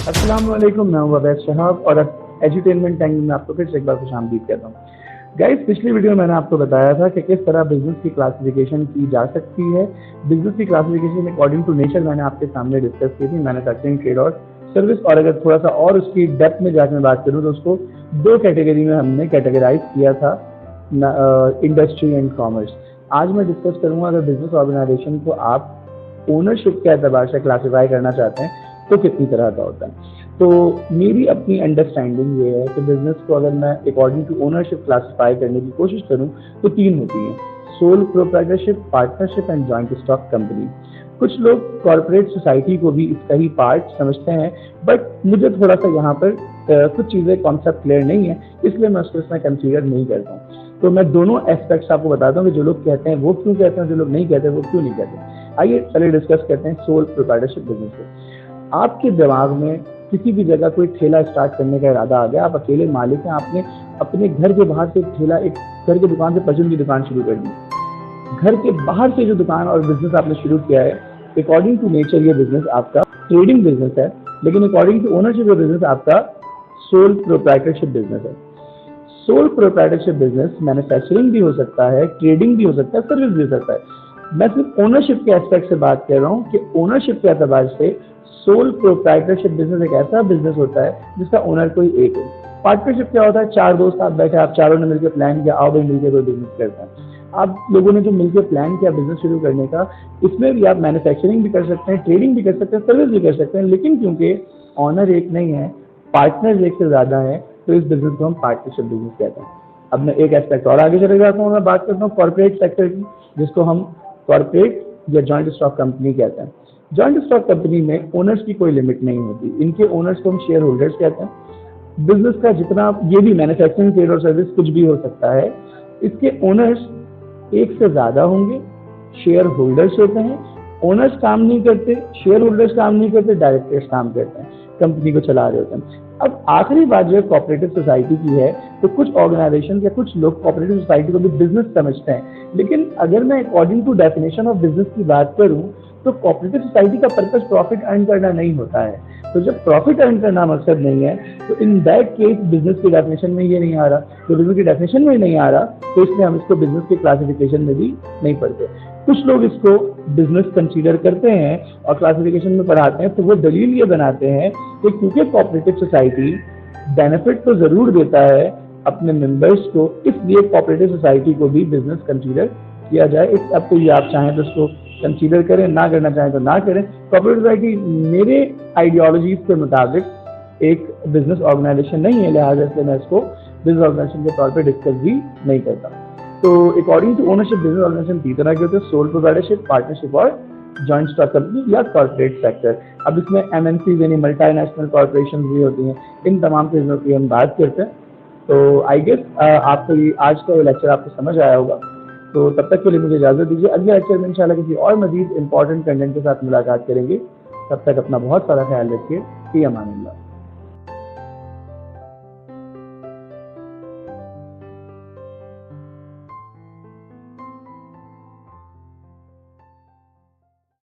अस्सलाम वालेकुम, मैं हूं अवैस शहाब और एजुटेनमेंट टाइम में आपको फिर से एक बार खुशामदीद कहता हूं। गाइस, पिछली वीडियो में मैंने आपको बताया था कि किस तरह बिजनेस की क्लासिफिकेशन की जा सकती है। बिजनेस की क्लासिफिकेशन अकॉर्डिंग टू नेचर मैंने आपके सामने डिस्कस की थी, मैन्युफैक्चरिंग, ट्रेड और सर्विस। और अगर थोड़ा सा और उसकी डेप्थ में जाकर मैं बात करूँ तो उसको दो कैटेगरी में हमने कैटेगराइज किया था, इंडस्ट्री एंड कॉमर्स। आज मैं डिस्कस करूंगा अगर बिजनेस ऑर्गेनाइजेशन को आप ओनरशिप के एतबार से क्लासीफाई करना चाहते हैं तो कितनी तरह का होता है। तो मेरी अपनी अंडरस्टैंडिंग ये है कि बिजनेस को अगर मैं अकॉर्डिंग टू ओनरशिप क्लासीफाई करने की कोशिश करूं तो तीन होती हैं: sole proprietorship, partnership and joint stock company. कुछ लोग कॉर्पोरेट सोसाइटी को भी इसका ही पार्ट समझते हैं, बट मुझे थोड़ा सा यहाँ पर कुछ चीज़ें कॉन्सेप्ट क्लियर नहीं है, इसलिए मैं उसको इसमें कंसीडर नहीं करता हूँ। तो मैं दोनों एस्पेक्ट्स आपको बताता हूँ कि जो लोग कहते हैं वो क्यों कहते हैं, जो लोग नहीं कहते वो क्यों नहीं कहते। आइए पहले डिस्कस करते हैं सोल प्रोप्राइटरशिप बिजनेस को। आपके दिमाग में किसी भी जगह कोई ठेला स्टार्ट करने का इरादा आ गया, आप अकेले मालिक हैं, आपने अपने घर के बाहर से ठेला, एक घर की दुकान से परचून की दुकान शुरू कर दी। घर के बाहर से जो दुकान और बिजनेस आपने शुरू किया है, अकॉर्डिंग टू नेचर ये बिजनेस आपका ट्रेडिंग बिजनेस है, लेकिन अकॉर्डिंग टू ओनरशिप ये बिजनेस आपका सोल प्रोप्राइटरशिप बिजनेस है। सोल प्रोप्राइटरशिप बिजनेस मैन्युफैक्चरिंग भी हो सकता है, ट्रेडिंग भी हो सकता है, सर्विस भी हो सकता है। मैं सिर्फ ओनरशिप के एस्पेक्ट से बात कर रहा हूँ कि ओनरशिप के एतबार से सोल प्रोप्राइटरशिप बिजनेस एक ऐसा बिजनेस होता है जिसका ओनर कोई एक है। पार्टनरशिप क्या होता है? चार दोस्त आप बैठे, आप चारों ने मिलकर प्लान किया, आओ भाई मिलकर कोई बिजनेस करते हैं। आप लोगों ने जो मिलकर प्लान किया बिजनेस शुरू करने का, इसमें भी आप मैन्युफैक्चरिंग भी कर सकते हैं, ट्रेडिंग भी कर सकते हैं, सर्विस भी कर सकते हैं, लेकिन क्योंकि ऑनर एक नहीं है, पार्टनर एक से ज्यादा है, तो इस बिजनेस को हम पार्टनरशिप बिजनेस कहते हैं। अब मैं एक एस्पेक्ट और आगे चले जाता हूँ, मैं बात करता हूँ कॉर्पोरेट सेक्टर की, जिसको हम कॉर्पोरेट या जॉइंट स्टॉक कंपनी कहते हैं। जॉइंट स्टॉक कंपनी में ओनर्स की कोई लिमिट नहीं होती, इनके ओनर्स को हम शेयर होल्डर्स कहते हैं। बिजनेस का जितना, ये भी मैन्युफैक्चरिंग, ट्रेड और सर्विस कुछ भी हो सकता है, इसके ओनर्स एक से ज्यादा होंगे, शेयर होल्डर्स होते हैं। ओनर्स काम नहीं करते, शेयर होल्डर्स काम नहीं करते, डायरेक्टर्स काम करते हैं, कंपनी को चला रहे होते हैं। अब आखिरी बात जो है कोऑपरेटिव सोसाइटी की है, तो कुछ ऑर्गेनाइजेशन या कुछ लोग कोऑपरेटिव सोसाइटी को भी बिजनेस समझते हैं, लेकिन अगर मैं according to definition of business की बात करूं तो कोऑपरेटिव सोसाइटी का पर्पस प्रॉफिट अर्न करना नहीं होता है। तो जब प्रॉफिट अर्न करना मकसद नहीं है तो इन दैट केस बिजनेस की डेफिनेशन में ये नहीं आ रहा। तो बिजनेस की डेफिनेशन में नहीं आ रहा तो इसलिए हम इसको बिजनेस के क्लासिफिकेशन में भी नहीं पढ़ते। कुछ लोग इसको बिजनेस कंसीडर करते हैं और क्लासिफिकेशन में पढ़ाते हैं, तो वो दलील ये बनाते हैं कि क्योंकि कोऑपरेटिव सोसाइटी बेनिफिट तो जरूर देता है अपने मेंबर्स को, इसलिए कोऑपरेटिव सोसाइटी को भी बिजनेस कंसीडर किया जाए। इस अब तो ये आप चाहें तो इसको कंसीडर करें, ना करना चाहें तो ना करें। कोऑपरेटिव सोसाइटी मेरे आइडियोलॉजीज के मुताबिक एक बिजनेस ऑर्गेनाइजेशन नहीं है, लिहाजा से मैं इसको बिजनेस ऑर्गेनाइजेशन के तौर पे डिस्कस भी नहीं करता। तो according to ownership business organisation तीन तरह के होते हैं: सोल प्रोप्राइटरशिप, पार्टनरशिप और जॉइंट स्टॉक कंपनी या कॉर्पोरेट सेक्टर। अब इसमें एमएनसी यानी मल्टीनेशनल कॉर्पोरेशन भी होती हैं, इन तमाम चीज़ों की हम बात करते हैं। तो आई गेस आपको ये आज का लेक्चर आपको समझ आया होगा। तो तब तक के लिए मुझे इजाज़त दीजिए, अगले लेक्चर में इंशाल्लाह किसी और मजीद इंपॉर्टेंट कंटेंट के साथ मुलाकात करेंगे। तब तक अपना बहुत सारा ख्याल रखिए। फी अमानिल्लाह।